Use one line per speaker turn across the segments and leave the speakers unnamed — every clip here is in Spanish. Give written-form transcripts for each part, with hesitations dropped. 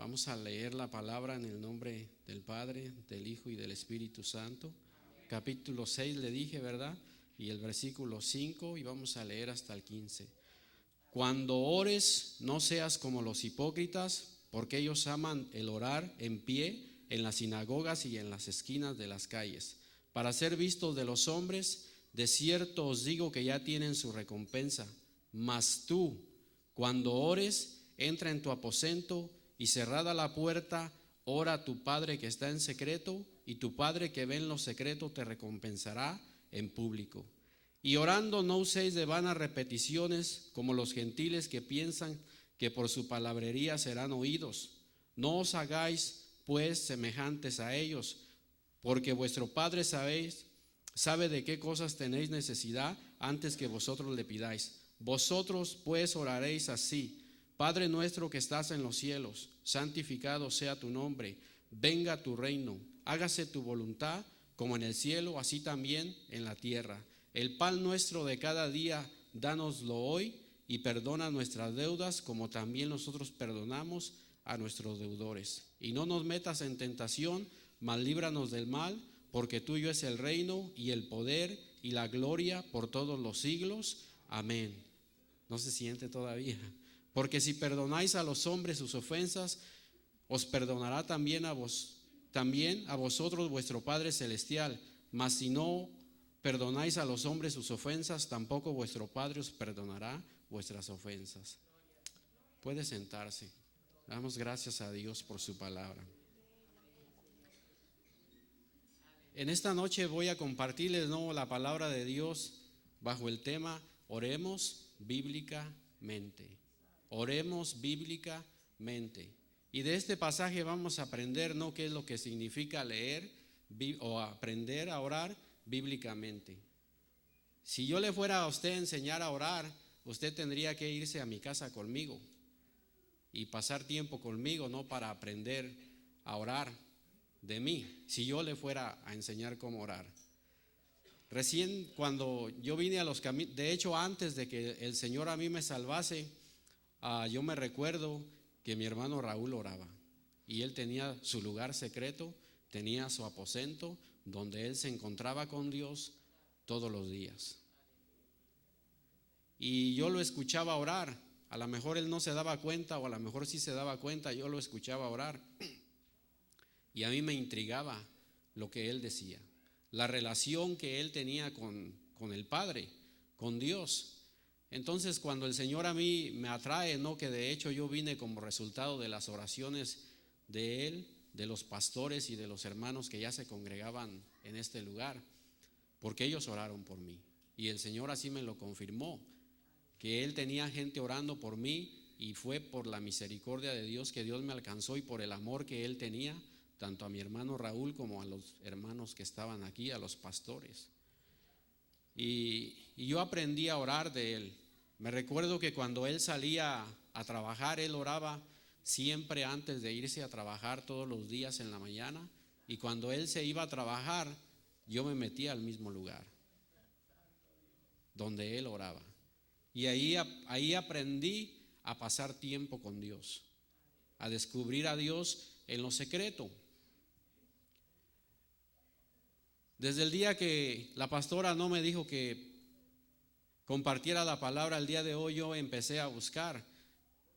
Vamos a leer la palabra en el nombre del Padre, del Hijo y del Espíritu Santo. Capítulo 6 le dije, ¿verdad? Y el versículo 5 y vamos a leer hasta el 15. Cuando ores, no seas como los hipócritas, porque ellos aman el orar en pie en las sinagogas y en las esquinas de las calles, para ser vistos de los hombres. De cierto os digo que ya tienen su recompensa. Mas tú, cuando ores, entra en tu aposento y cerrada la puerta, ora a tu Padre que está en secreto, y tu Padre que ve en lo secreto te recompensará en público. Y orando no uséis de vanas repeticiones como los gentiles que piensan que por su palabrería serán oídos. No os hagáis pues semejantes a ellos, porque vuestro Padre sabe de qué cosas tenéis necesidad antes que vosotros le pidáis. Vosotros pues oraréis así: Padre nuestro que estás en los cielos, santificado sea tu nombre, venga tu reino, hágase tu voluntad como en el cielo, así también en la tierra. El pan nuestro de cada día, dánoslo hoy, y perdona nuestras deudas como también nosotros perdonamos a nuestros deudores. Y no nos metas en tentación, mas líbranos del mal, porque tuyo es el reino y el poder y la gloria por todos los siglos. Amén. ¿No se siente todavía? Porque si perdonáis a los hombres sus ofensas, os perdonará también a vosotros vuestro Padre celestial. Mas si no perdonáis a los hombres sus ofensas, tampoco vuestro Padre os perdonará vuestras ofensas. Puede sentarse. Damos gracias a Dios por su palabra. En esta noche voy a compartirles la palabra de Dios bajo el tema oremos bíblicamente. Oremos bíblicamente. Y de este pasaje vamos a aprender qué es lo que significa leer o aprender a orar bíblicamente. Si yo le fuera a usted a enseñar a orar, usted tendría que irse a mi casa conmigo y pasar tiempo conmigo, no para aprender a orar de mí, si yo le fuera a enseñar cómo orar. Recién cuando yo vine a los caminos, de hecho antes de que el Señor a mí me salvase, yo me recuerdo que mi hermano Raúl oraba y él tenía su lugar secreto, tenía su aposento donde él se encontraba con Dios todos los días. Y yo lo escuchaba orar. A lo mejor él no se daba cuenta, o a lo mejor sí se daba cuenta, yo lo escuchaba orar. Y a mí me intrigaba lo que él decía, la relación que él tenía con el Padre, con Dios. Entonces cuando el Señor a mí me atrae, que de hecho yo vine como resultado de las oraciones de él, de los pastores y de los hermanos que ya se congregaban en este lugar, porque ellos oraron por mí. Y el Señor así me lo confirmó, que él tenía gente orando por mí, y fue por la misericordia de Dios que Dios me alcanzó y por el amor que él tenía tanto a mi hermano Raúl como a los hermanos que estaban aquí, a los pastores. Y yo aprendí a orar de él. Me recuerdo que cuando él salía a trabajar, él oraba siempre antes de irse a trabajar todos los días en la mañana, y cuando él se iba a trabajar, yo me metía al mismo lugar donde él oraba. Y ahí aprendí a pasar tiempo con Dios, a descubrir a Dios en lo secreto. Desde el día que la pastora no me dijo que compartiera la palabra el día de hoy, yo empecé a buscar.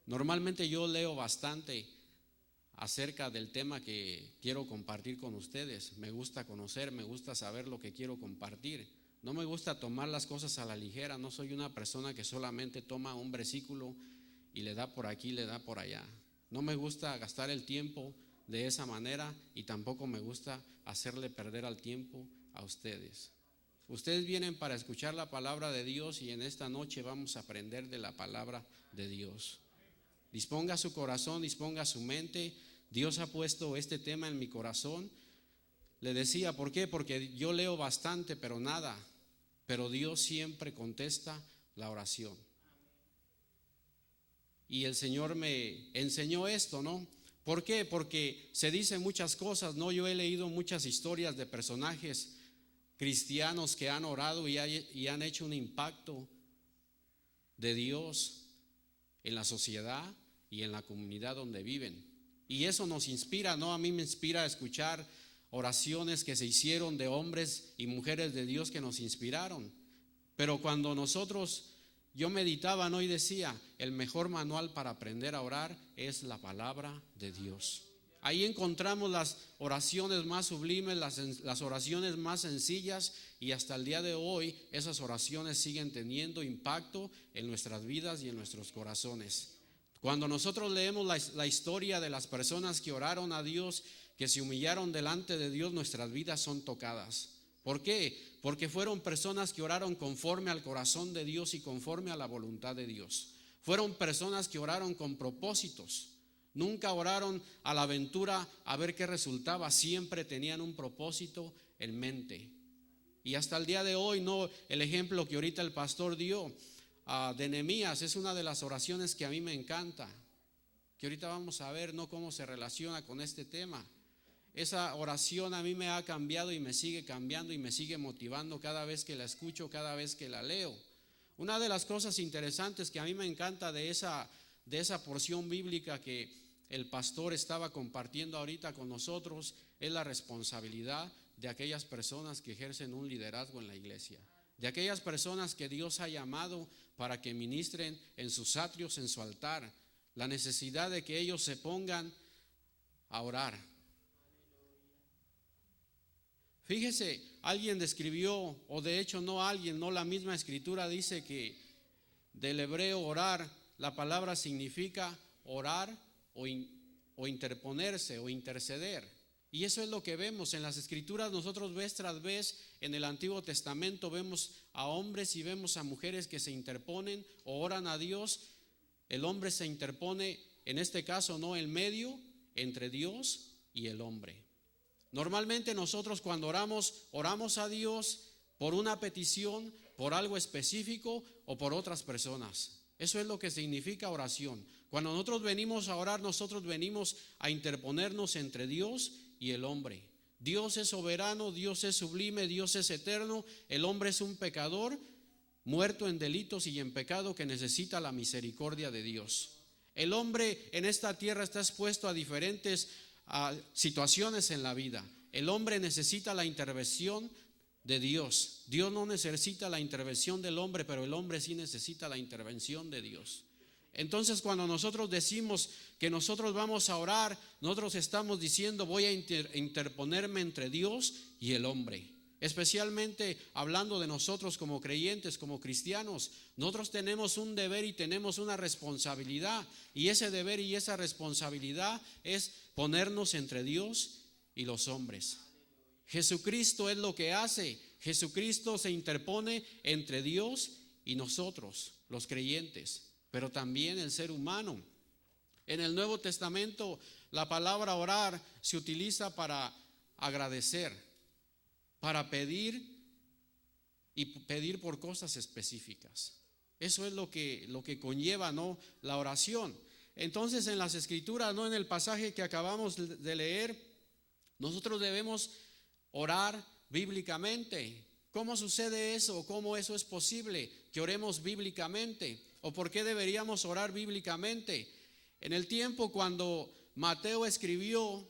Normalmente yo leo bastante acerca del tema que quiero compartir con ustedes. Me gusta conocer, me gusta saber lo que quiero compartir. No me gusta tomar las cosas a la ligera. No soy una persona que solamente toma un versículo y le da por aquí, le da por allá. No me gusta gastar el tiempo de esa manera, y tampoco me gusta hacerle perder al tiempo a ustedes. Ustedes vienen para escuchar la palabra de Dios, y en esta noche vamos a aprender de la palabra de Dios. Disponga su corazón, disponga su mente. Dios ha puesto este tema en mi corazón. Le decía, ¿por qué? Porque yo leo bastante, pero nada. Pero Dios siempre contesta la oración. Y el Señor me enseñó esto, ¿Por qué? Porque se dicen muchas cosas, Yo he leído muchas historias de personajes cristianos que han orado y han hecho un impacto de Dios en la sociedad y en la comunidad donde viven. Y eso nos inspira, ¿no? A mí me inspira a escuchar oraciones que se hicieron de hombres y mujeres de Dios que nos inspiraron. Pero cuando yo meditaba, ¿no? Y decía, el mejor manual para aprender a orar es la palabra de Dios. Ahí encontramos las oraciones más sublimes, las oraciones más sencillas, y hasta el día de hoy esas oraciones siguen teniendo impacto en nuestras vidas y en nuestros corazones. Cuando nosotros leemos la historia de las personas que oraron a Dios, que se humillaron delante de Dios, nuestras vidas son tocadas. ¿Por qué? Porque fueron personas que oraron conforme al corazón de Dios y conforme a la voluntad de Dios. Fueron personas que oraron con propósitos. Nunca oraron a la aventura a ver qué resultaba, siempre tenían un propósito en mente. Y hasta el día de hoy, no, el ejemplo que ahorita el pastor dio de Nehemías es una de las oraciones que a mí me encanta, que ahorita vamos a ver, ¿no?, cómo se relaciona con este tema. Esa oración a mí me ha cambiado y me sigue cambiando y me sigue motivando cada vez que la escucho, cada vez que la leo. Una de las cosas interesantes que a mí me encanta de esa porción bíblica que el pastor estaba compartiendo ahorita con nosotros es la responsabilidad de aquellas personas que ejercen un liderazgo en la iglesia, de aquellas personas que Dios ha llamado para que ministren en sus atrios, en su altar. La necesidad de que ellos se pongan a orar. Fíjese, alguien describió, o de hecho no alguien, no, la misma escritura dice que del hebreo orar, la palabra significa orar o interponerse o interceder. Y eso es lo que vemos en las escrituras. Nosotros vez tras vez en el Antiguo Testamento vemos a hombres y vemos a mujeres que se interponen o oran a Dios. El hombre se interpone, en este caso, no, en medio entre Dios y el hombre. Normalmente nosotros cuando oramos a Dios por una petición, por algo específico o por otras personas. Eso es lo que significa oración. Cuando nosotros venimos a orar, nosotros venimos a interponernos entre Dios y el hombre. Dios es soberano, Dios es sublime, Dios es eterno. El hombre es un pecador, muerto en delitos y en pecado, que necesita la misericordia de Dios. El hombre en esta tierra está expuesto a diferentes situaciones en la vida. El hombre necesita la intervención de Dios. Dios no necesita la intervención del hombre, pero el hombre sí necesita la intervención de Dios. Entonces, cuando nosotros decimos que nosotros vamos a orar, nosotros estamos diciendo: voy a interponerme entre Dios y el hombre. Especialmente hablando de nosotros como creyentes, como cristianos, nosotros tenemos un deber y tenemos una responsabilidad, y ese deber y esa responsabilidad es ponernos entre Dios y los hombres. Jesucristo es lo que hace. Jesucristo se interpone entre Dios y nosotros, los creyentes, pero también el ser humano. En el Nuevo Testamento la palabra orar se utiliza para agradecer, para pedir y pedir por cosas específicas. Eso es lo que conlleva, ¿no?, la oración. Entonces, en las escrituras, ¿no?, en el pasaje que acabamos de leer, nosotros debemos orar bíblicamente. ¿Cómo sucede eso? ¿Cómo eso es posible que oremos bíblicamente? ¿O por qué deberíamos orar bíblicamente? En el tiempo cuando Mateo escribió,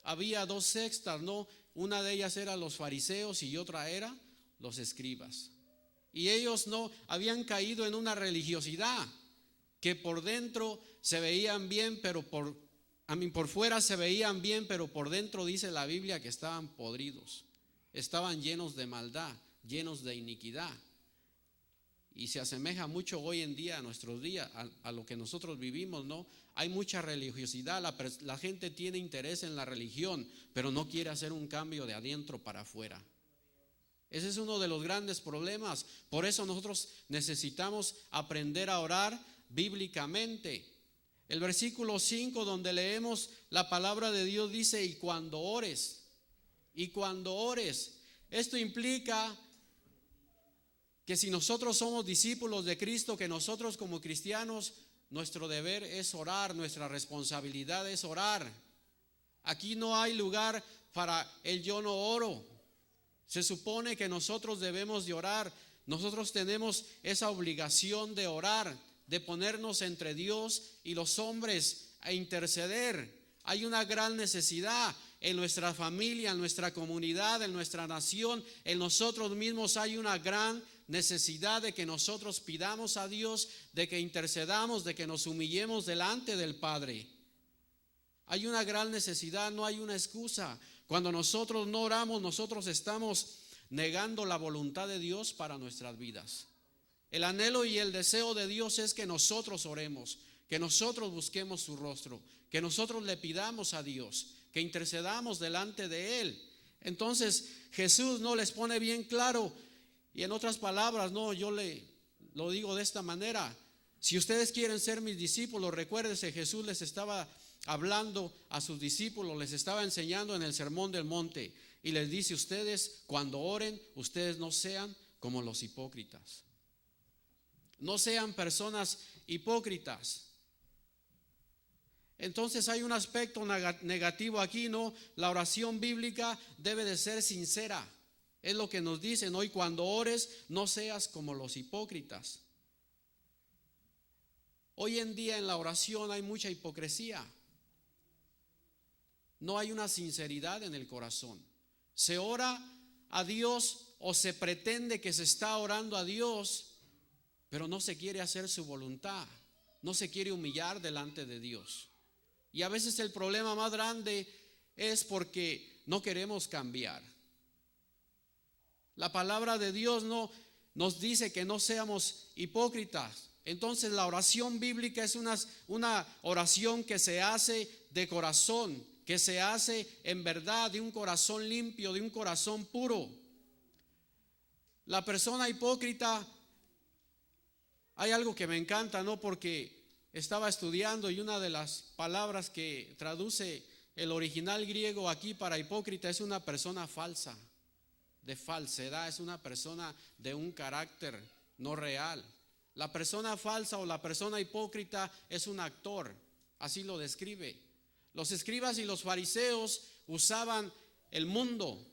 había dos sectas, ¿no? Una de ellas era los fariseos y otra era los escribas. Y ellos no habían caído en una religiosidad que por dentro se veían bien, pero por fuera se veían bien, pero por dentro dice la Biblia que estaban podridos, estaban llenos de maldad, llenos de iniquidad. Y se asemeja mucho hoy en día, a nuestros días, a lo que nosotros vivimos, ¿no? Hay mucha religiosidad, la gente tiene interés en la religión, pero no quiere hacer un cambio de adentro para afuera. Ese es uno de los grandes problemas. Por eso nosotros necesitamos aprender a orar bíblicamente. El versículo 5, donde leemos la palabra de Dios, dice: y cuando ores. Esto implica que si nosotros somos discípulos de Cristo, que nosotros como cristianos, nuestro deber es orar, nuestra responsabilidad es orar. Aquí no hay lugar para el yo no oro. Se supone que nosotros debemos de orar. Nosotros tenemos esa obligación de orar, de ponernos entre Dios y los hombres a interceder, Hay una gran necesidad en nuestra familia, en nuestra comunidad, en nuestra nación, en nosotros mismos. Hay una gran necesidad de que nosotros pidamos a Dios, de que intercedamos, de que nos humillemos delante del Padre. Hay una gran necesidad, no hay una excusa. Cuando nosotros no oramos, nosotros estamos negando la voluntad de Dios para nuestras vidas. El anhelo y el deseo de Dios es que nosotros oremos, que nosotros busquemos su rostro, que nosotros le pidamos a Dios, que intercedamos delante de Él. Entonces Jesús no les pone bien claro, y en otras palabras, no, yo lo digo de esta manera: si ustedes quieren ser mis discípulos, recuérdense, Jesús les estaba hablando a sus discípulos, les estaba enseñando en el Sermón del Monte, y les dice: ustedes cuando oren, ustedes no sean como los hipócritas. No sean personas hipócritas. Entonces hay un aspecto negativo aquí, ¿no? La oración bíblica debe de ser sincera. Es lo que nos dicen hoy: cuando ores, no seas como los hipócritas. Hoy en día en la oración hay mucha hipocresía. No hay una sinceridad en el corazón. Se ora a Dios, o se pretende que se está orando a Dios, pero no se quiere hacer su voluntad, no se quiere humillar delante de Dios. Y a veces el problema más grande es porque no queremos cambiar. La palabra de Dios no nos dice que no seamos hipócritas. Entonces la oración bíblica es una oración que se hace de corazón, que se hace en verdad, de un corazón limpio, de un corazón puro. La persona hipócrita, hay algo que me encanta, ¿no? Porque estaba estudiando, y una de las palabras que traduce el original griego aquí para hipócrita es una persona falsa, de falsedad, es una persona de un carácter no real. La persona falsa o la persona hipócrita es un actor, así lo describe. Los escribas y los fariseos usaban el mundo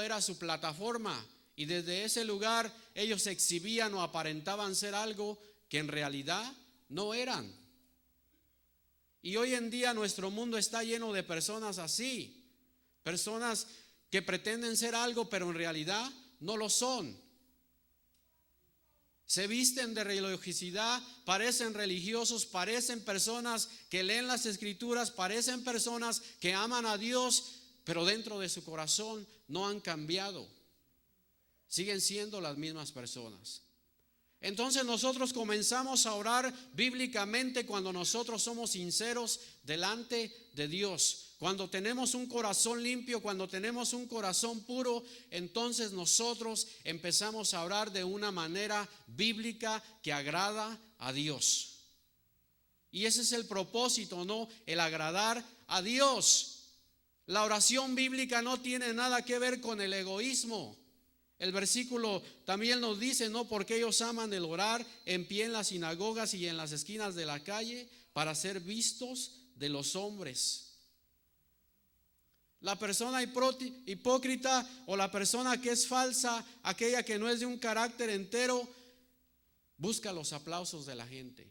era su plataforma, y desde ese lugar ellos exhibían o aparentaban ser algo que en realidad no eran. Y hoy en día nuestro mundo está lleno de personas así, personas que pretenden ser algo pero en realidad no lo son. Se visten de religiosidad, parecen religiosos, parecen personas que leen las escrituras, parecen personas que aman a Dios, pero dentro de su corazón no han cambiado. Siguen siendo las mismas personas. Entonces nosotros comenzamos a orar bíblicamente cuando nosotros somos sinceros delante de Dios. Cuando tenemos un corazón limpio, cuando tenemos un corazón puro, entonces nosotros empezamos a orar de una manera bíblica que agrada a Dios. Y ese es el propósito, ¿no? El agradar a Dios. La oración bíblica no tiene nada que ver con el egoísmo. El versículo también nos dice, ¿no? Porque ellos aman el orar en pie en las sinagogas y en las esquinas de la calle para ser vistos de los hombres. La persona hipócrita o la persona que es falsa, aquella que no es de un carácter entero, busca los aplausos de la gente.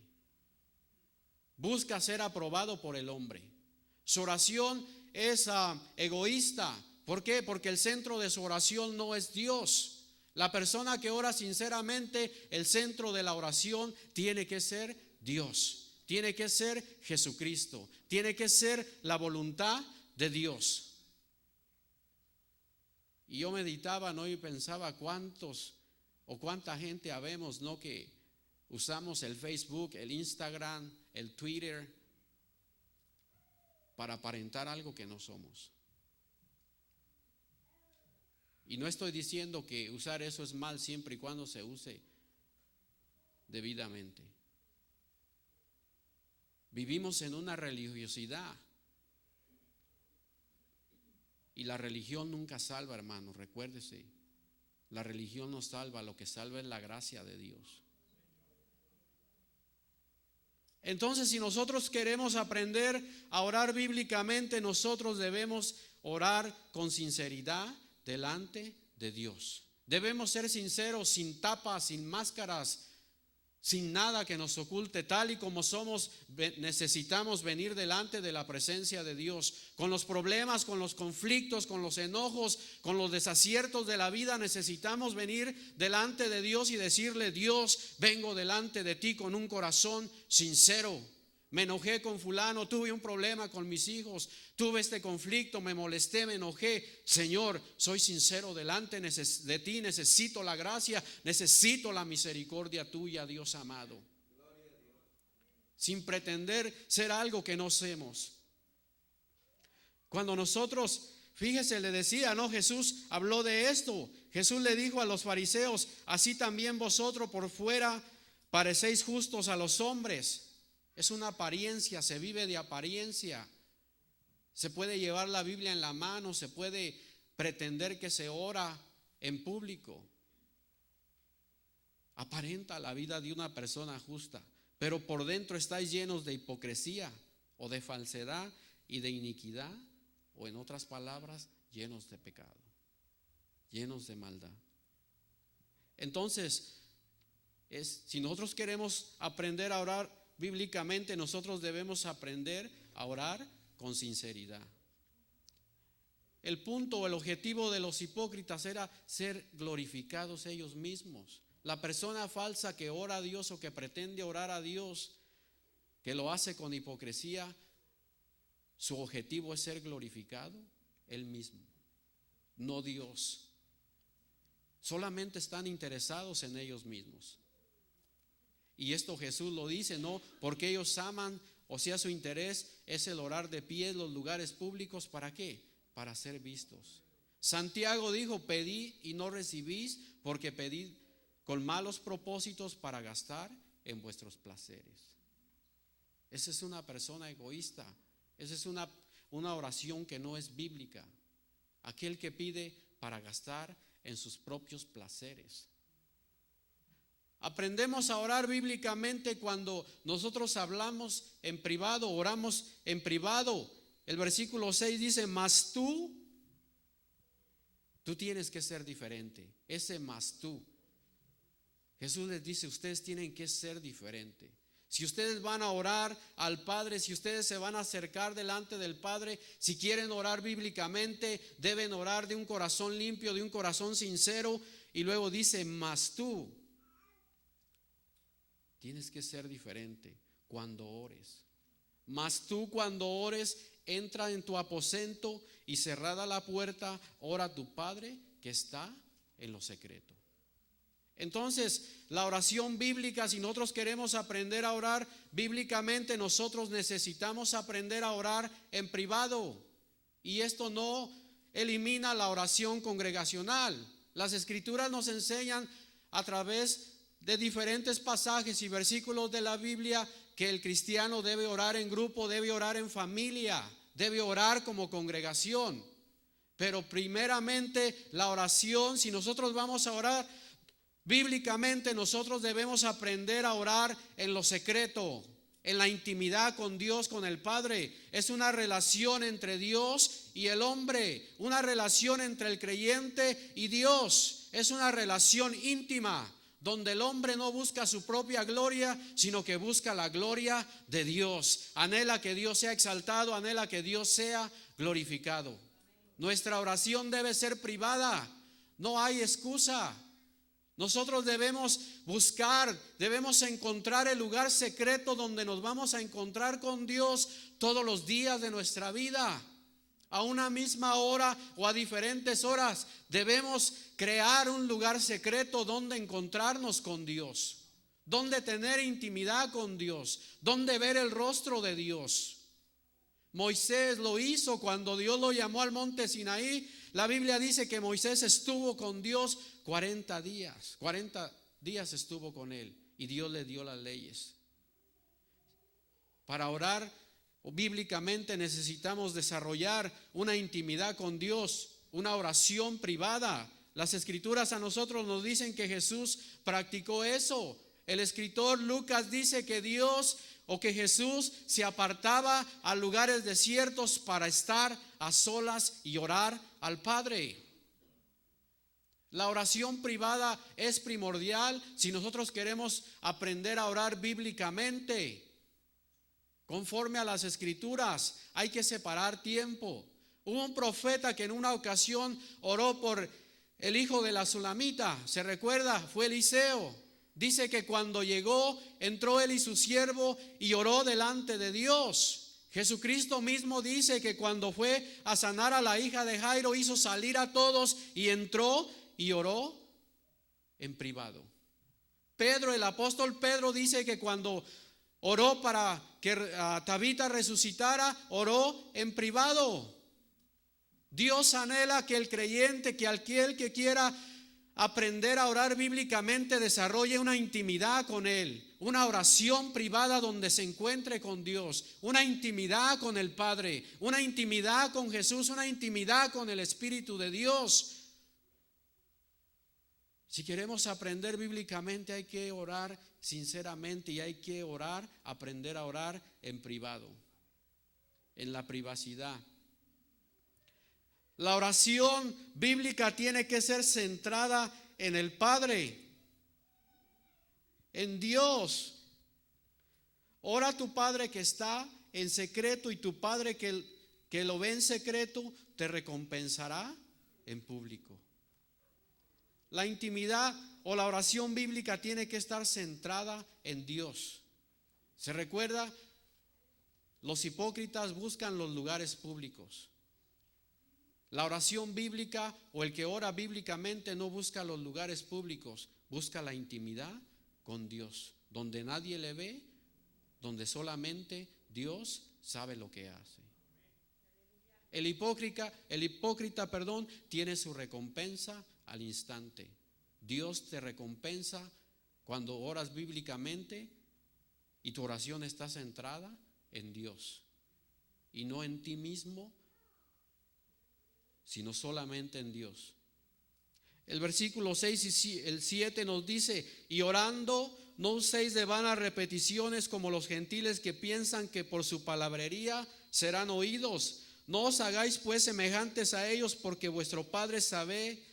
Busca ser aprobado por el hombre. Su oración es egoísta. ¿Por qué? Porque el centro de su oración no es Dios. La persona que ora sinceramente, el centro de la oración tiene que ser Dios. Tiene que ser Jesucristo. Tiene que ser la voluntad de Dios. Y yo meditaba, ¿no? Y pensaba cuántos o cuánta gente habemos, ¿no? Que usamos el Facebook, el Instagram, el Twitter para aparentar algo que no somos. Y no estoy diciendo que usar eso es mal siempre y cuando se use debidamente. Vivimos en una religiosidad. Y la religión nunca salva, hermanos, recuérdese. La religión no salva, lo que salva es la gracia de Dios. Entonces, si nosotros queremos aprender a orar bíblicamente, nosotros debemos orar con sinceridad delante de Dios. Debemos ser sinceros, sin tapas, sin máscaras, sin nada que nos oculte, tal y como somos. Necesitamos venir delante de la presencia de Dios, con los problemas, con los conflictos, con los enojos, con los desaciertos de la vida. Necesitamos venir delante de Dios y decirle: Dios, vengo delante de ti con un corazón sincero. Me enojé con fulano, tuve un problema con mis hijos, tuve este conflicto, me molesté, me enojé. Señor, soy sincero delante de ti, necesito la gracia, necesito la misericordia tuya, Dios amado. Sin pretender ser algo que no somos. Cuando nosotros, fíjese, le decía, no, Jesús habló de esto. Jesús le dijo a los fariseos: así también vosotros por fuera parecéis justos a los hombres. Es una apariencia, se vive de apariencia. Se puede llevar la Biblia en la mano, se puede pretender que se ora en público. Aparenta la vida de una persona justa, pero por dentro estáis llenos de hipocresía o de falsedad y de iniquidad, o en otras palabras, llenos de pecado, llenos de maldad. Entonces, si nosotros queremos aprender a orar bíblicamente, nosotros debemos aprender a orar con sinceridad. El punto o el objetivo de los hipócritas era ser glorificados ellos mismos. La persona falsa que ora a Dios o que pretende orar a Dios, que lo hace con hipocresía, su objetivo es ser glorificado él mismo, no Dios. Solamente están interesados en ellos mismos. Y esto Jesús lo dice, no, porque ellos aman, o sea, su interés es el orar de pie en los lugares públicos. ¿Para qué? Para ser vistos. Santiago dijo: pedid y no recibís, porque pedid con malos propósitos para gastar en vuestros placeres. Esa es una persona egoísta. Esa es una oración que no es bíblica. Aquel que pide para gastar en sus propios placeres. Aprendemos a orar bíblicamente cuando nosotros hablamos en privado, oramos en privado. El versículo 6 dice: mas tú tienes que ser diferente. Ese mas tú. Jesús les dice: ustedes tienen que ser diferente. Si ustedes van a orar al Padre, si ustedes se van a acercar delante del Padre, si quieren orar bíblicamente, deben orar de un corazón limpio, de un corazón sincero. Y luego dice: mas tú tienes que ser diferente cuando ores. Mas tú, cuando ores, entra en tu aposento y cerrada la puerta, ora a tu Padre que está en lo secreto. Entonces, la oración bíblica, si nosotros queremos aprender a orar bíblicamente, nosotros necesitamos aprender a orar en privado. Y esto no elimina la oración congregacional. Las Escrituras nos enseñan a través de diferentes pasajes y versículos de la Biblia que el cristiano debe orar en grupo, debe orar en familia, debe orar como congregación. Pero primeramente la oración, si nosotros vamos a orar bíblicamente, nosotros debemos aprender a orar en lo secreto, en la intimidad con Dios, con el Padre. Es una relación entre Dios y el hombre, una relación entre el creyente y Dios. Es una relación íntima, donde el hombre no busca su propia gloria, sino que busca la gloria de Dios. Anhela que Dios sea exaltado, anhela que Dios sea glorificado. Nuestra oración debe ser privada, no hay excusa. Nosotros debemos buscar, debemos encontrar el lugar secreto donde nos vamos a encontrar con Dios todos los días de nuestra vida. A una misma hora o a diferentes horas debemos crear un lugar secreto donde encontrarnos con Dios, donde tener intimidad con Dios, donde ver el rostro de Dios. Moisés lo hizo cuando Dios lo llamó al monte Sinaí. La Biblia dice que Moisés estuvo con Dios 40 días. 40 días estuvo con él y Dios le dio las leyes. Para orar bíblicamente necesitamos desarrollar una intimidad con Dios, una oración privada. Las Escrituras a nosotros nos dicen que Jesús practicó eso. El escritor Lucas dice que que Jesús se apartaba a lugares desiertos para estar a solas y orar al Padre. La oración privada es primordial si nosotros queremos aprender a orar bíblicamente. Conforme a las escrituras, hay que separar tiempo. Hubo un profeta que en una ocasión oró por el hijo de la Sulamita, ¿se recuerda? Fue Eliseo. Dice que cuando llegó, entró él y su siervo y oró delante de Dios. Jesucristo mismo dice que cuando fue a sanar a la hija de Jairo, hizo salir a todos y entró y oró en privado. Pedro, el apóstol Pedro, dice que cuando oró para que Tabita resucitara, oró en privado. Dios anhela que el creyente, que aquel que quiera aprender a orar bíblicamente, desarrolle una intimidad con Él, una oración privada donde se encuentre con Dios, una intimidad con el Padre, una intimidad con Jesús, una intimidad con el Espíritu de Dios. Si queremos aprender bíblicamente, hay que orar sinceramente y hay que orar, aprender a orar en privado, en la privacidad. La oración bíblica tiene que ser centrada en el Padre, en Dios. Ora a tu Padre que está en secreto, y tu Padre que lo ve en secreto te recompensará en público. La intimidad o la oración bíblica tiene que estar centrada en Dios. ¿Se recuerda? Los hipócritas buscan los lugares públicos. La oración bíblica o el que ora bíblicamente no busca los lugares públicos, busca la intimidad con Dios, donde nadie le ve, donde solamente Dios sabe lo que hace. El hipócrita, tiene su recompensa al instante. Dios te recompensa cuando oras bíblicamente y tu oración está centrada en Dios y no en ti mismo, sino solamente en Dios. El versículo 6 y el 7 nos dice: y orando no uséis de vanas repeticiones como los gentiles, que piensan que por su palabrería serán oídos. No os hagáis pues semejantes a ellos, porque vuestro Padre sabe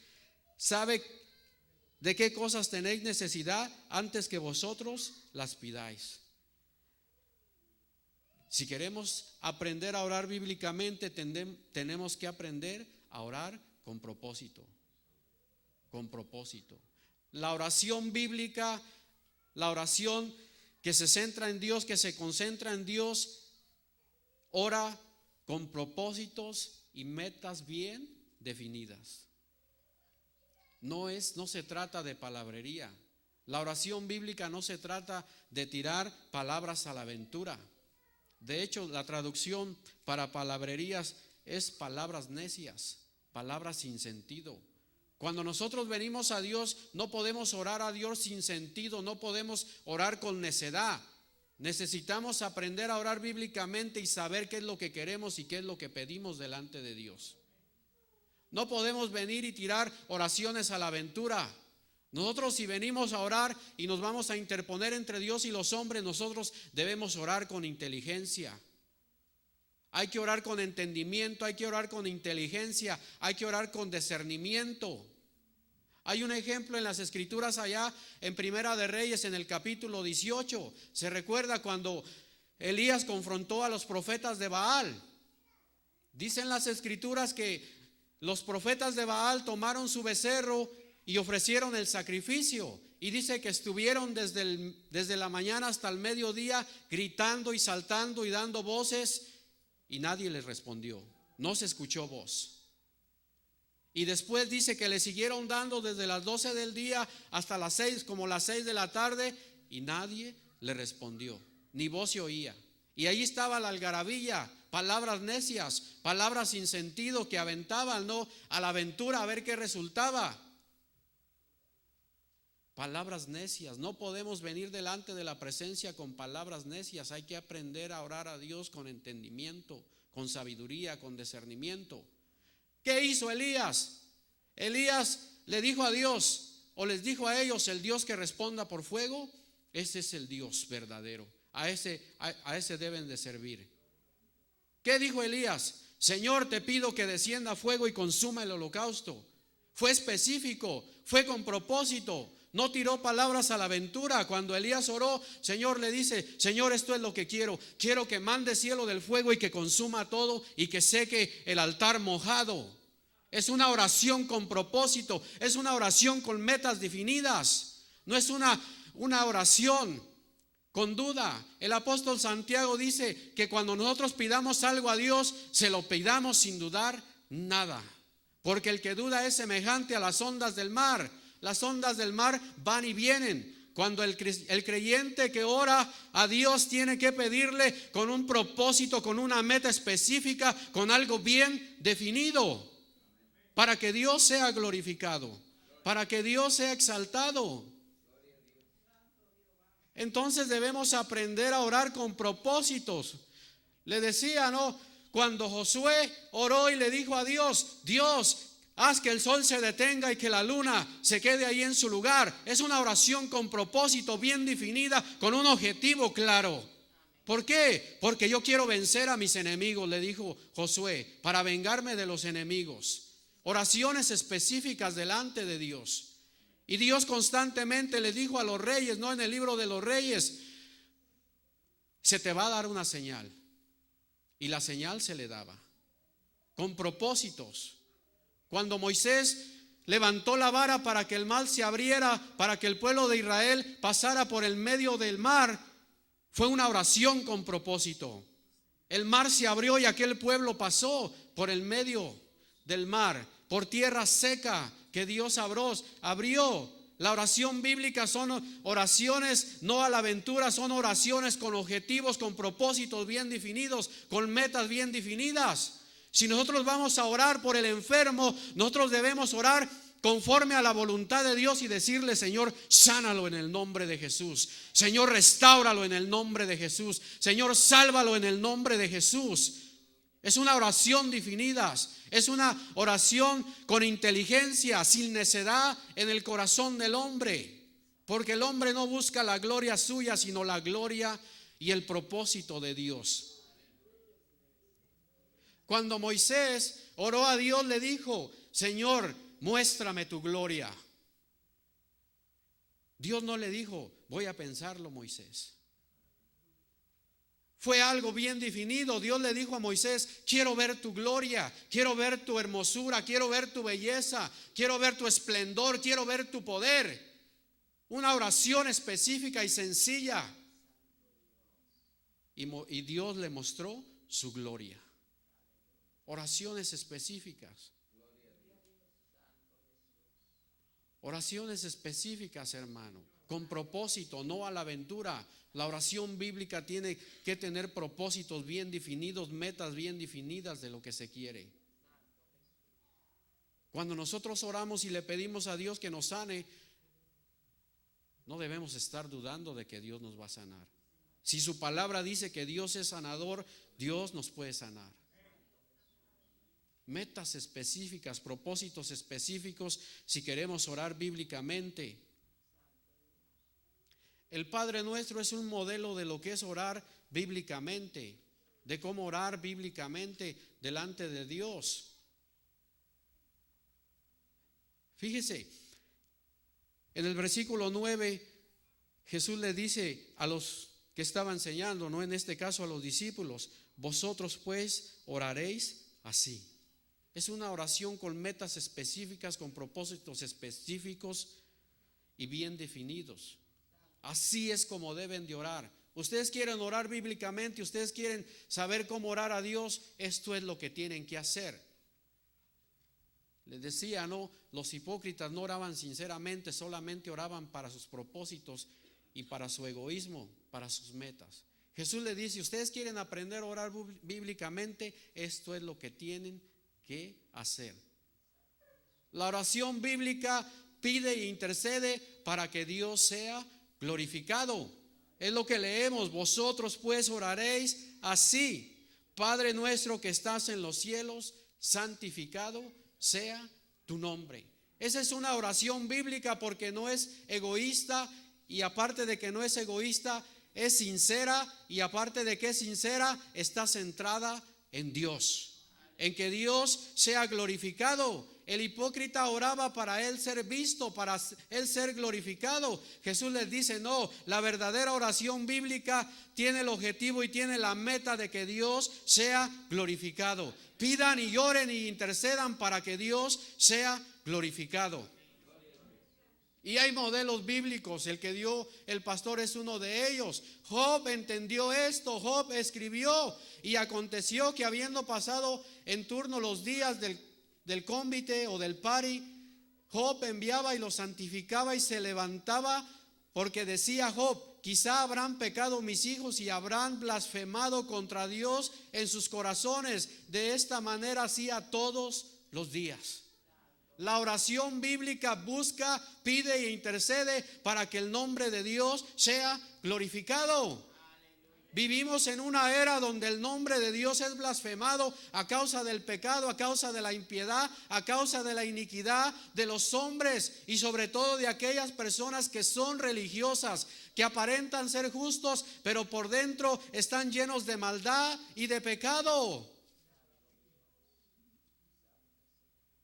de qué cosas tenéis necesidad antes que vosotros las pidáis. Si queremos aprender a orar bíblicamente, tenemos que aprender a orar con propósito. Con propósito. La oración bíblica, la oración que se centra en Dios, que se concentra en Dios, ora con propósitos y metas bien definidas. No se trata de palabrería. La oración bíblica no se trata de tirar palabras a la aventura. De hecho, la traducción para palabrerías es palabras necias, palabras sin sentido. Cuando nosotros venimos a Dios, no podemos orar a Dios sin sentido, no podemos orar con necedad. Necesitamos aprender a orar bíblicamente y saber qué es lo que queremos y qué es lo que pedimos delante de Dios. No podemos venir y tirar oraciones a la aventura. Nosotros, si venimos a orar y nos vamos a interponer entre Dios y los hombres, nosotros debemos orar con inteligencia. Hay que orar con entendimiento, hay que orar con inteligencia, hay que orar con discernimiento. Hay un ejemplo en las escrituras allá en Primera de Reyes, en el capítulo 18. Se recuerda cuando Elías confrontó a los profetas de Baal. Dicen las escrituras que los profetas de Baal tomaron su becerro y ofrecieron el sacrificio. Y dice que estuvieron desde la mañana hasta el mediodía gritando y saltando y dando voces, y nadie les respondió. No se escuchó voz. Y después dice que le siguieron dando desde las 12 del día hasta las 6, como las 6 de la tarde, y nadie le respondió, ni voz se oía. Y ahí estaba la algarabía, palabras necias, palabras sin sentido que aventaban, ¿no?, a la aventura a ver qué resultaba. Palabras necias. No podemos venir delante de la presencia con palabras necias. Hay que aprender a orar a Dios con entendimiento, con sabiduría, con discernimiento. ¿Qué hizo Elías? Elías le dijo a Dios, o les dijo a ellos: el Dios que responda por fuego, ese es el Dios verdadero. A ese deben de servir. ¿Qué dijo Elías? Señor, te pido que descienda fuego y consuma el holocausto. Fue específico, fue con propósito. No tiró palabras a la aventura. Cuando Elías oró, Señor le dice: Señor, esto es lo que quiero. Quiero que mande cielo del fuego y que consuma todo y que seque el altar mojado. Es una oración con propósito. Es una oración con metas definidas. No es una oración con duda. El apóstol Santiago dice que cuando nosotros pidamos algo a Dios, se lo pidamos sin dudar nada. Porque el que duda es semejante a las ondas del mar. Las ondas del mar van y vienen. Cuando el creyente que ora a Dios tiene que pedirle con un propósito, con una meta específica, con algo bien definido, para que Dios sea glorificado, para que Dios sea exaltado. Entonces debemos aprender a orar con propósitos. Le decía, ¿no? Cuando Josué oró y le dijo a Dios: Dios, haz que el sol se detenga y que la luna se quede ahí en su lugar. Es una oración con propósito, bien definida, con un objetivo claro. ¿Por qué? Porque yo quiero vencer a mis enemigos, le dijo Josué, para vengarme de los enemigos. Oraciones específicas delante de Dios. Y Dios constantemente le dijo a los reyes, no, en el libro de los reyes: se te va a dar una señal. Y la señal se le daba con propósitos. Cuando Moisés levantó la vara para que el mar se abriera, para que el pueblo de Israel pasara por el medio del mar, fue una oración con propósito. El mar se abrió y aquel pueblo pasó por el medio del mar, por tierra seca que Dios abrió. La oración bíblica son oraciones no a la aventura, son oraciones con objetivos, con propósitos bien definidos, con metas bien definidas. Si nosotros vamos a orar por el enfermo, nosotros debemos orar conforme a la voluntad de Dios y decirle: Señor, sánalo en el nombre de Jesús. Señor, restáuralo en el nombre de Jesús. Señor, sálvalo en el nombre de Jesús. Es una oración definida, es una oración con inteligencia, sin necedad en el corazón del hombre. Porque el hombre no busca la gloria suya, sino la gloria y el propósito de Dios. Cuando Moisés oró a Dios, le dijo: Señor, muéstrame tu gloria. Dios no le dijo: voy a pensarlo, Moisés. Fue algo bien definido. Dios le dijo a Moisés: quiero ver tu gloria, quiero ver tu hermosura, quiero ver tu belleza, quiero ver tu esplendor, quiero ver tu poder. Una oración específica y sencilla. Y Dios le mostró su gloria. Oraciones específicas. Oraciones específicas, hermano, con propósito, no a la aventura. La oración bíblica tiene que tener propósitos bien definidos, metas bien definidas de lo que se quiere. Cuando nosotros oramos y le pedimos a Dios que nos sane, no debemos estar dudando de que Dios nos va a sanar. Si su palabra dice que Dios es sanador, Dios nos puede sanar. Metas específicas, propósitos específicos si queremos orar bíblicamente. El Padre Nuestro es un modelo de lo que es orar bíblicamente, de cómo orar bíblicamente delante de Dios. Fíjese, en el versículo 9 Jesús le dice a los que estaba enseñando, no en este caso a los discípulos: vosotros pues oraréis así. Es una oración con metas específicas, con propósitos específicos y bien definidos. Así es como deben de orar. Ustedes quieren orar bíblicamente, ustedes quieren saber cómo orar a Dios, esto es lo que tienen que hacer. Les decía, no, los hipócritas no oraban sinceramente, solamente oraban para sus propósitos y para su egoísmo, para sus metas. Jesús le dice: ustedes quieren aprender a orar bíblicamente, esto es lo que tienen que hacer. La oración bíblica pide e intercede para que Dios sea glorificado. Es lo que leemos: vosotros pues oraréis así: Padre nuestro que estás en los cielos, santificado sea tu nombre. Esa es una oración bíblica porque no es egoísta, y aparte de que no es egoísta, es sincera, y aparte de que es sincera, está centrada en Dios. en que Dios sea glorificado. El hipócrita oraba para él ser visto, para él ser glorificado. Jesús les dice, no, la verdadera oración bíblica tiene el objetivo y tiene la meta de que Dios sea glorificado. Pidan y lloren y intercedan para que Dios sea glorificado. Y hay modelos bíblicos, el que dio el pastor es uno de ellos. Job entendió esto, Job escribió: y aconteció que habiendo pasado en turno los días del cónvite o del pari, Job enviaba y los santificaba y se levantaba, porque decía Job: quizá habrán pecado mis hijos y habrán blasfemado contra Dios en sus corazones. De esta manera hacía todos los días. La oración bíblica busca, pide e intercede para que el nombre de Dios sea glorificado. Vivimos en una era donde el nombre de Dios es blasfemado a causa del pecado, a causa de la impiedad, a causa de la iniquidad de los hombres y sobre todo de aquellas personas que son religiosas, que aparentan ser justos, pero por dentro están llenos de maldad y de pecado.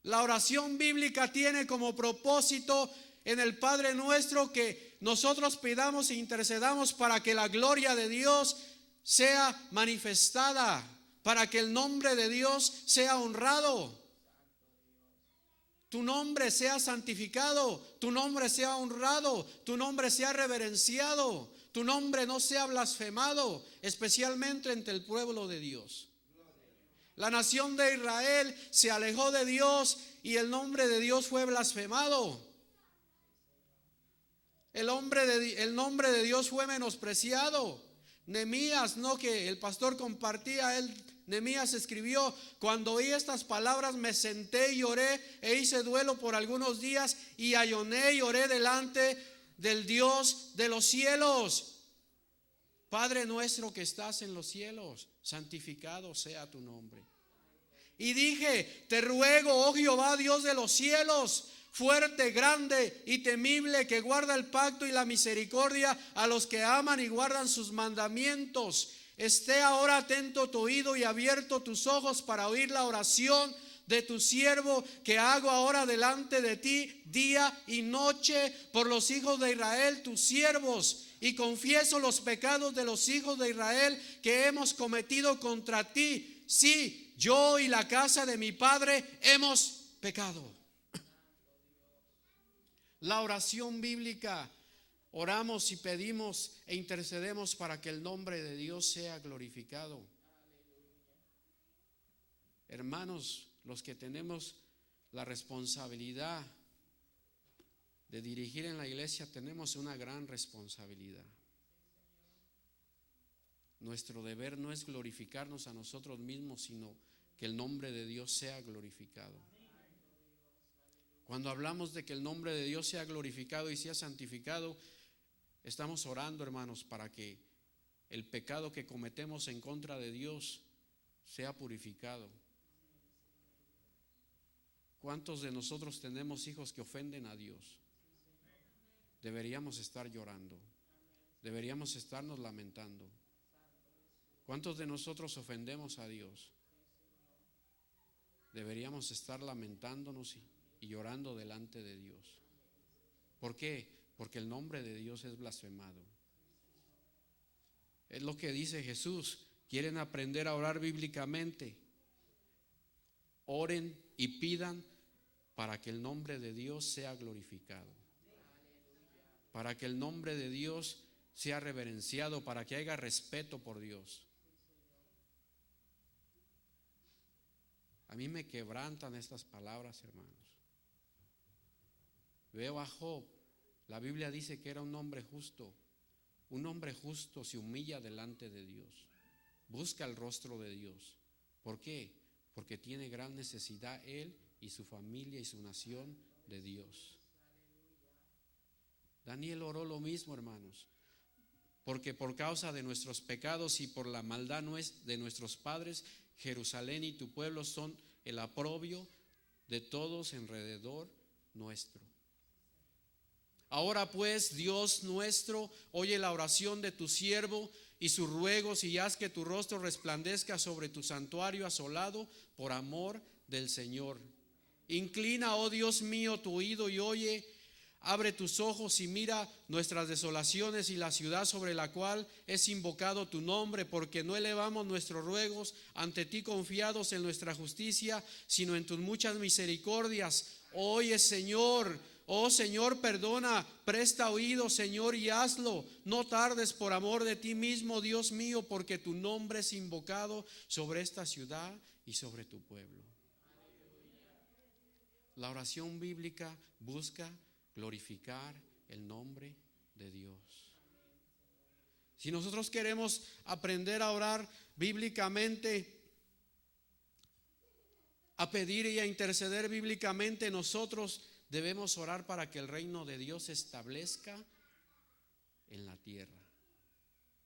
La oración bíblica tiene como propósito en el Padre Nuestro que nosotros pidamos e intercedamos para que la gloria de Dios sea manifestada, para que el nombre de Dios sea honrado, tu nombre sea santificado, tu nombre sea honrado, tu nombre sea reverenciado, tu nombre no sea blasfemado, especialmente entre el pueblo de Dios. La nación de Israel se alejó de Dios y el nombre de Dios fue blasfemado. El nombre de Dios fue menospreciado. Nehemías, no, que el pastor compartía, Nehemías escribió: cuando oí estas palabras me senté y lloré e hice duelo por algunos días y ayuné y oré delante del Dios de los cielos. Padre nuestro que estás en los cielos, santificado sea tu nombre. Y dije: te ruego, oh Jehová, Dios de los cielos, fuerte, grande y temible, que guarda el pacto y la misericordia a los que aman y guardan sus mandamientos, esté ahora atento tu oído y abierto tus ojos para oír la oración de tu siervo que hago ahora delante de ti día y noche por los hijos de Israel, tus siervos. Y confieso los pecados de los hijos de Israel que hemos cometido contra ti. Sí, yo y la casa de mi padre hemos pecado. La oración bíblica, oramos y pedimos e intercedemos para que el nombre de Dios sea glorificado. Hermanos, los que tenemos la responsabilidad de dirigir en la iglesia, tenemos una gran responsabilidad. Nuestro deber no es glorificarnos a nosotros mismos, sino que el nombre de Dios sea glorificado. Cuando hablamos de que el nombre de Dios sea glorificado y sea santificado, estamos orando, hermanos, para que el pecado que cometemos en contra de Dios sea purificado. ¿Cuántos de nosotros tenemos hijos que ofenden a Dios? Deberíamos estar llorando, deberíamos estarnos lamentando. ¿Cuántos de nosotros ofendemos a Dios? Deberíamos estar lamentándonos y llorando delante de Dios. ¿Por qué? Porque el nombre de Dios es blasfemado. Es lo que dice Jesús. ¿Quieren aprender a orar bíblicamente? Oren y pidan para que el nombre de Dios sea glorificado, para que el nombre de Dios sea reverenciado, para que haya respeto por Dios. A mí me quebrantan estas palabras, hermanos. Veo a Job. La Biblia dice que era un hombre justo. Un hombre justo se humilla delante de Dios, busca el rostro de Dios. ¿Por qué? Porque tiene gran necesidad él y su familia y su nación de Dios. Daniel oró lo mismo, hermanos, porque por causa de nuestros pecados y por la maldad de nuestros padres, Jerusalén y tu pueblo son el oprobio de todos alrededor nuestro. Ahora pues, Dios nuestro, oye la oración de tu siervo y sus ruegos, y haz que tu rostro resplandezca sobre tu santuario asolado por amor del Señor. Inclina, oh Dios mío, tu oído y oye. Abre tus ojos y mira nuestras desolaciones y la ciudad sobre la cual es invocado tu nombre, porque no elevamos nuestros ruegos ante ti confiados en nuestra justicia, sino en tus muchas misericordias. Oye, Señor, oh Señor, perdona, presta oído, Señor, y hazlo. No tardes por amor de ti mismo, Dios mío, porque tu nombre es invocado sobre esta ciudad y sobre tu pueblo. La oración bíblica busca glorificar el nombre de Dios. Si nosotros queremos aprender a orar bíblicamente, a pedir y a interceder bíblicamente, nosotros debemos orar para que el reino de Dios se establezca en la tierra